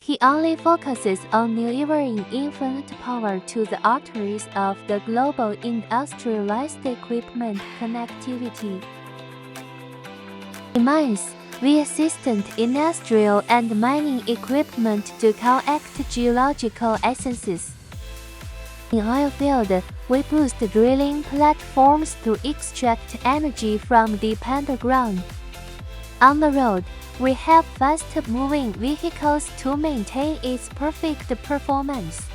Qianli focuses on delivering infinite power to the arteries of the global industrialized equipment connectivity. In mines, we assist industrial and mining equipment to collect geological essences. In oil field, we boost drilling platforms to extract energy from deep underground. On the road, we help fast-moving vehicles to maintain its perfect performance.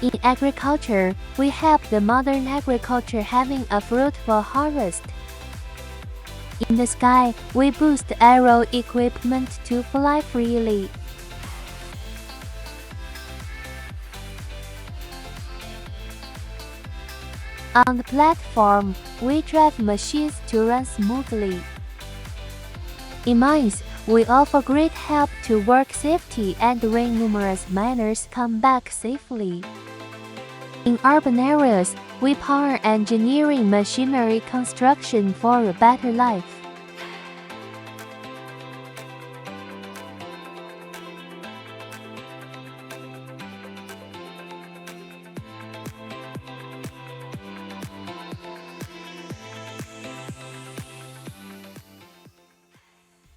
In agriculture, we help the modern agriculture having a fruitful harvest. In the sky, we boost aero equipment to fly freely. On the platform, we drive machines to run smoothly. In mines, we offer great help to work safety and when numerous miners come back safely. In urban areas, we power engineering machinery construction for a better life.